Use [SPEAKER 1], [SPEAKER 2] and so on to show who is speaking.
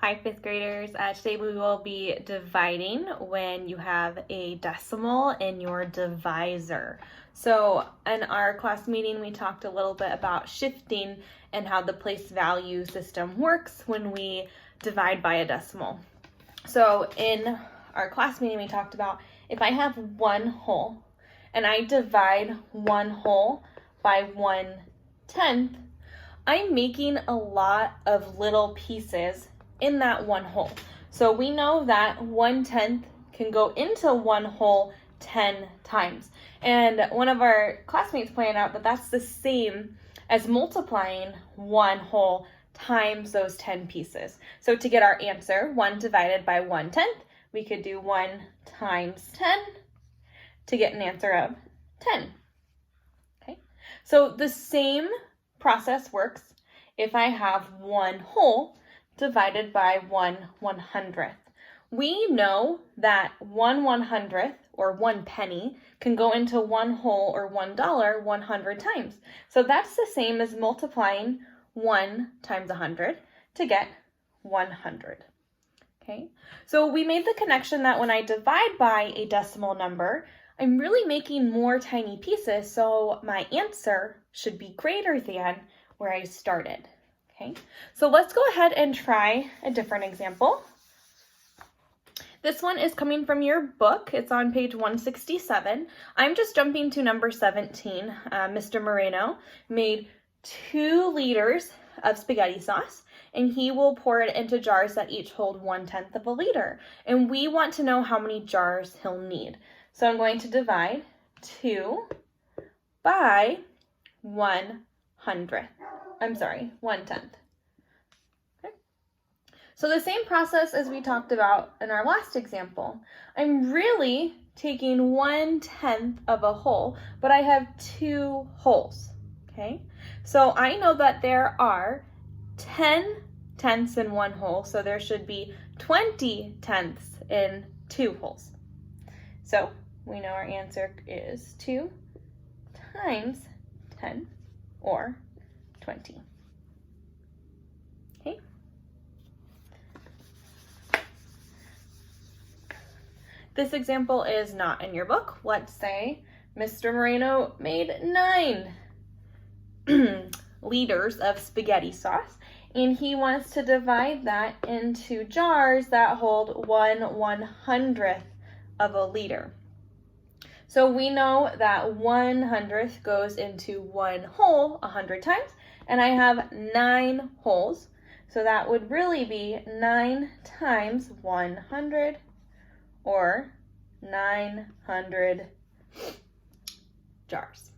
[SPEAKER 1] Hi, fifth graders. Today we will be dividing when you have a decimal in your divisor. So in our class meeting, we talked a little bit about shifting and how the place value system works when we divide by a decimal. So in our class meeting, we talked about if I have one whole and I divide one whole by 1/10, I'm making a lot of little pieces in that one whole. So we know that 1/10 can go into one whole 10 times. And one of our classmates pointed out that that's the same as multiplying one whole times those 10 pieces. So to get our answer, 1 divided by 1/10, we could do 1 times 10 to get an answer of 10. Okay, so the same process works if I have one whole divided by 1/100th. We know that 1/100th or 1 penny can go into one whole or $1 100 times. So that's the same as multiplying 1 times 100 to get 100. Okay, so we made the connection that when I divide by a decimal number, I'm really making more tiny pieces, so my answer should be greater than where I started. Okay, so let's go ahead and try a different example. This one is coming from your book. It's on page 167. I'm just jumping to number 17. Mr. Moreno made 2 liters of spaghetti sauce, and he will pour it into jars that each hold 1/10 of a liter. And we want to know how many jars he'll need. So I'm going to divide 2 by 1/10. Okay. So the same process as we talked about in our last example. I'm really taking 1/10 of a whole, but I have 2 wholes. Okay. So I know that there are 10 tenths in one whole, so there should be 20 tenths in 2 wholes. So we know our answer is 2 times 10 or 20. Okay. This example is not in your book. Let's say Mr. Moreno made 9 liters of spaghetti sauce, and he wants to divide that into jars that hold 1/100th of a liter. So we know that 1/100th goes into one whole 100 times, and I have 9 wholes. So that would really be 9 times 100 or 900 jars.